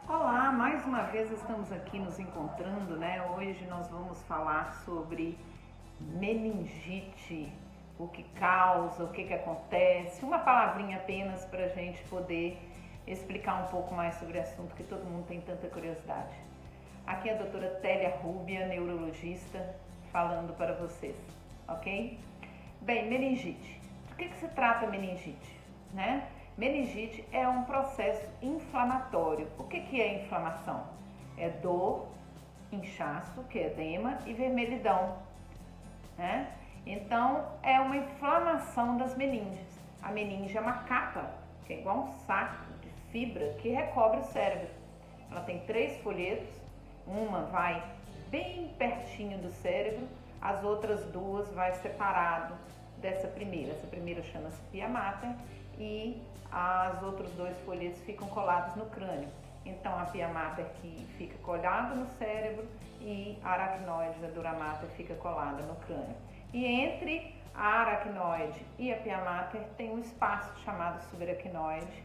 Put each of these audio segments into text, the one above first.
Olá, mais uma vez estamos aqui nos encontrando, né? Hoje nós vamos falar sobre meningite, o que causa, o que acontece, uma palavrinha apenas para a gente poder explicar um pouco mais sobre o assunto que todo mundo tem tanta curiosidade. Aqui é a doutora Télia Rúbia, neurologista, falando para vocês, ok? Bem, meningite. Do que se trata a meningite, né? Meningite é um processo inflamatório. O que é inflamação? É dor, inchaço, que é edema, e vermelhidão, né? Então, é uma inflamação das meninges. A meninge é uma capa, que é igual um saco de fibra que recobre o cérebro. Ela tem 3 folhetos, uma vai bem pertinho do cérebro, as outras 2 vai separado dessa primeira. Essa primeira chama-se pia mater e os outros 2 folhetos ficam colados no crânio. Então a pia mater que fica colada no cérebro e a aracnoide da dura mater fica colada no crânio. E entre a aracnoide e a pia mater tem um espaço chamado subaracnoide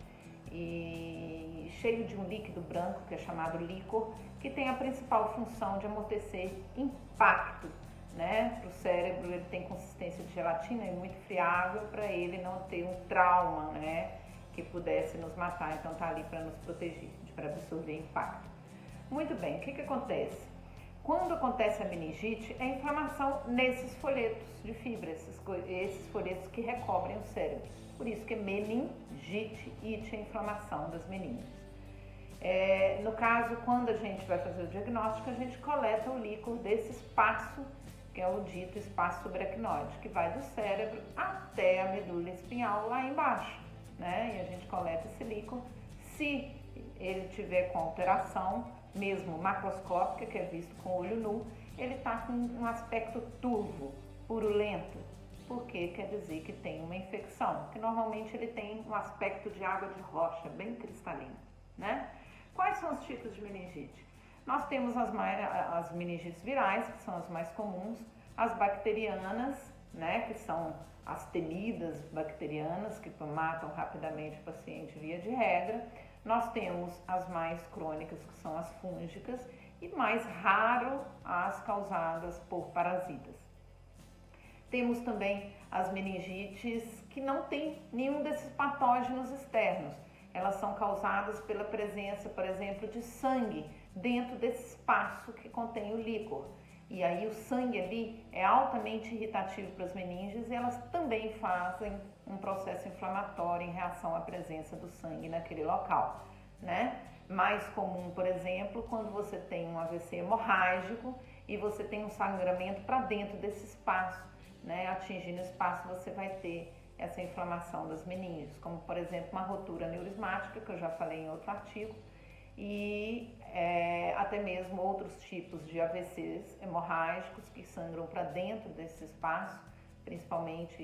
e cheio de um líquido branco que é chamado líquor, que tem a principal função de amortecer impacto, né? Para o cérebro. Ele tem consistência de gelatina e muito friável para ele não ter um trauma, né, que pudesse nos matar. Então tá ali para nos proteger, para absorver impacto. Muito bem, o que acontece? Quando acontece a meningite, é inflamação nesses folhetos de fibra, esses folhetos que recobrem o cérebro. Por isso que é meningite, ite é inflamação das meninges. No caso, quando a gente vai fazer o diagnóstico, a gente coleta o líquor desse espaço, que é o dito espaço subaracnoide, que vai do cérebro até a medula espinhal lá embaixo, né? E a gente coleta esse líquor. Se ele tiver com alteração, mesmo macroscópica, que é visto com o olho nu, ele está com um aspecto turvo, purulento, porque quer dizer que tem uma infecção, que normalmente ele tem um aspecto de água de rocha, bem cristalina, né? Quais são os tipos de meningite? Nós temos as meningites virais, que são as mais comuns, as bacterianas, né, que são as temidas bacterianas, que matam rapidamente o paciente via de regra. Nós temos as mais crônicas, que são as fúngicas, e mais raro as causadas por parasitas. Temos também as meningites que não têm nenhum desses patógenos externos. Elas são causadas pela presença, por exemplo, de sangue dentro desse espaço que contém o líquor. E aí o sangue ali é altamente irritativo para as meninges e elas também fazem um processo inflamatório em reação à presença do sangue naquele local, né? Mais comum, por exemplo, quando você tem um AVC hemorrágico e você tem um sangramento para dentro desse espaço, né? Atingindo o espaço, você vai ter essa inflamação das meninges, como por exemplo uma rotura neurismática, que eu já falei em outro artigo, e até mesmo outros tipos de AVCs hemorrágicos que sangram para dentro desse espaço, principalmente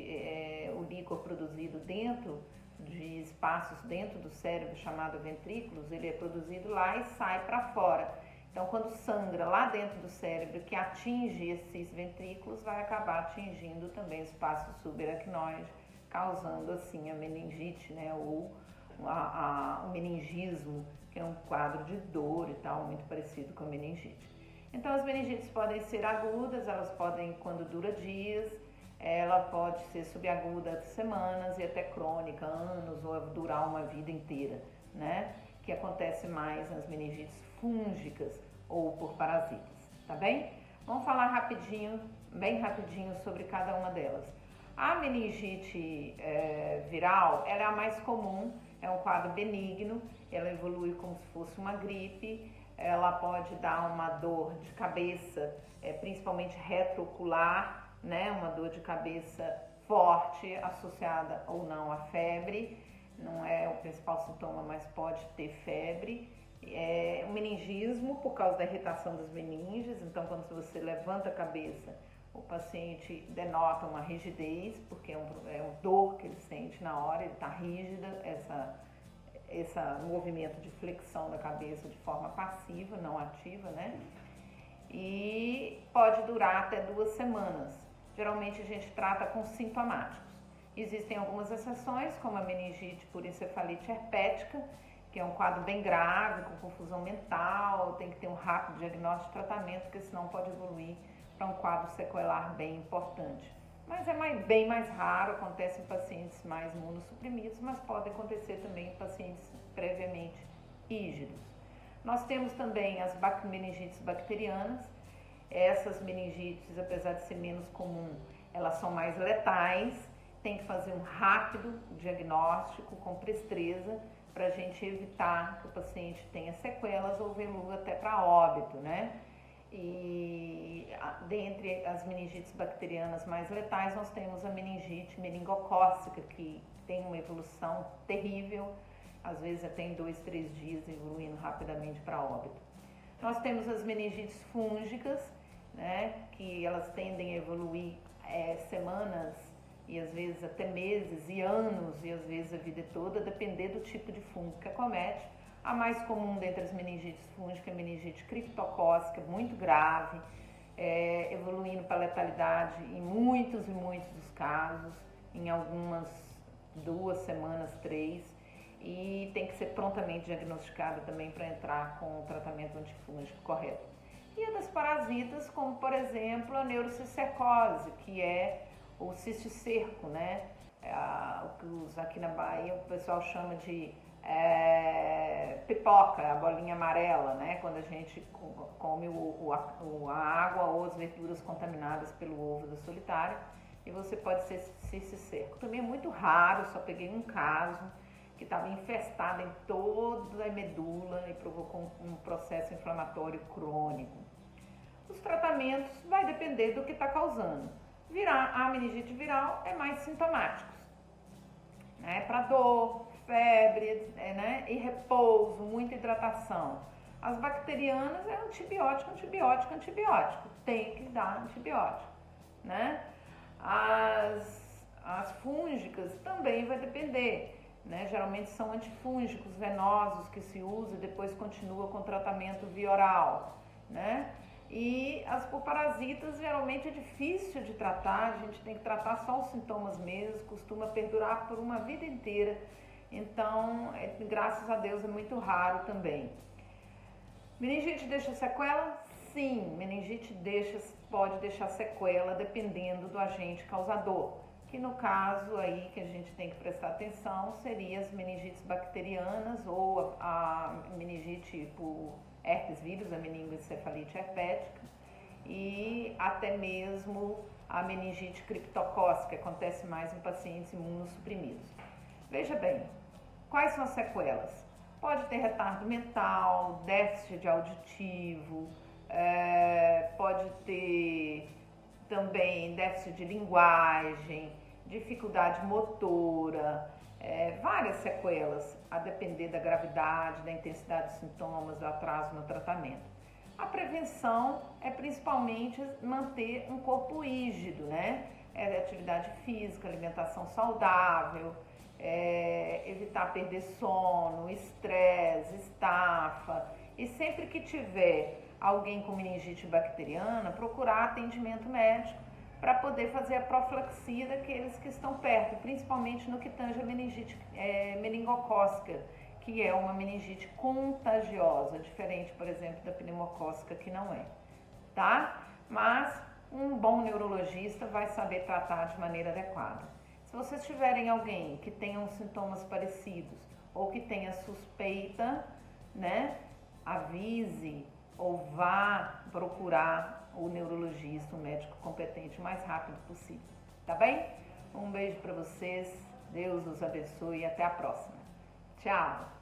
o líquor produzido dentro de espaços dentro do cérebro, chamado ventrículos. Ele é produzido lá e sai para fora. Então, quando sangra lá dentro do cérebro, que atinge esses ventrículos, vai acabar atingindo também o espaço subaracnoide, causando assim a meningite, né, ou o meningismo, que é um quadro de dor e tal, muito parecido com a meningite. Então as meningites podem ser agudas, elas podem, quando dura dias, ela pode ser subaguda semanas e até crônica, anos, ou durar uma vida inteira, né? Que acontece mais nas meningites fúngicas ou por parasitas, tá bem? Vamos falar rapidinho, bem rapidinho sobre cada uma delas. A meningite viral, ela é a mais comum, é um quadro benigno, ela evolui como se fosse uma gripe, ela pode dar uma dor de cabeça, principalmente retroocular, né? Uma dor de cabeça forte, associada ou não à febre, não é o principal sintoma, mas pode ter febre. O meningismo, por causa da irritação das meninges, então quando você levanta a cabeça, o paciente denota uma rigidez, porque é um dor que ele sente na hora, ele está rígida, esse movimento de flexão da cabeça de forma passiva, não ativa, né? E pode durar até 2 semanas. Geralmente a gente trata com sintomáticos. Existem algumas exceções, como a meningite por encefalite herpética, que é um quadro bem grave, com confusão mental, tem que ter um rápido diagnóstico e tratamento, porque senão pode evoluir para um quadro sequelar bem importante. Mas é bem mais raro, acontece em pacientes mais imunossuprimidos, mas pode acontecer também em pacientes previamente rígidos. Nós temos também as meningites bacterianas. Essas meningites, apesar de ser menos comum, elas são mais letais. Tem que fazer um rápido diagnóstico com presteza para a gente evitar que o paciente tenha sequelas ou evolua até para óbito, né? E dentre as meningites bacterianas mais letais, nós temos a meningite meningocócica, que tem uma evolução terrível, às vezes até em 2, 3 dias, evoluindo rapidamente para óbito. Nós temos as meningites fúngicas, né, que elas tendem a evoluir semanas e às vezes até meses e anos e às vezes a vida toda, depender do tipo de fungo que acomete. A mais comum dentre as meningites fúngicas é a meningite criptocócica, muito grave, evoluindo para letalidade em muitos e muitos dos casos, em algumas 2 semanas, 3, e tem que ser prontamente diagnosticada também para entrar com o tratamento antifúngico correto. E a das parasitas, como por exemplo a neurocicercose, que é o cisticerco, né? O que aqui na Bahia o pessoal chama de pipoca, a bolinha amarela, né? Quando a gente come a água ou as verduras contaminadas pelo ovo da solitária, e você pode ser cisticerco. Também é muito raro, só peguei um caso que estava infestada em toda a medula e provocou um processo inflamatório crônico. Os tratamentos vai depender do que está causando. A meningite viral é mais sintomáticos, né? Para dor, febre, né? E repouso, muita hidratação. As bacterianas é antibiótico, antibiótico, antibiótico. Tem que dar antibiótico, né? As fúngicas também vai depender. Né? Geralmente são antifúngicos venosos que se usa e depois continua com tratamento via oral, né? E as por parasitas geralmente é difícil de tratar, a gente tem que tratar só os sintomas mesmo, costuma perdurar por uma vida inteira, então graças a Deus é muito raro também. Meningite deixa sequela? Sim, meningite pode deixar sequela dependendo do agente causador, que no caso aí que a gente tem que prestar atenção seria as meningites bacterianas ou a meningite por herpes vírus, a meningoencefalite herpética, e até mesmo a meningite criptocócica, que acontece mais em pacientes imunossuprimidos. Veja bem, quais são as sequelas? Pode ter retardo mental, déficit auditivo, pode ter também déficit de linguagem, dificuldade motora, várias sequelas, a depender da gravidade, da intensidade dos sintomas, do atraso no tratamento. A prevenção é principalmente manter um corpo rígido, né? Atividade física, alimentação saudável, evitar perder sono, estresse, estafa, e sempre que tiver alguém com meningite bacteriana, procurar atendimento médico para poder fazer a profilaxia daqueles que estão perto, principalmente no que tange a meningite meningocócica, que é uma meningite contagiosa, diferente, por exemplo, da pneumocócica, que não é, tá? Mas um bom neurologista vai saber tratar de maneira adequada. Se vocês tiverem alguém que tenha sintomas parecidos ou que tenha suspeita, né, avise ou vá procurar o neurologista, o médico competente o mais rápido possível, tá bem? Um beijo para vocês, Deus os abençoe e até a próxima. Tchau!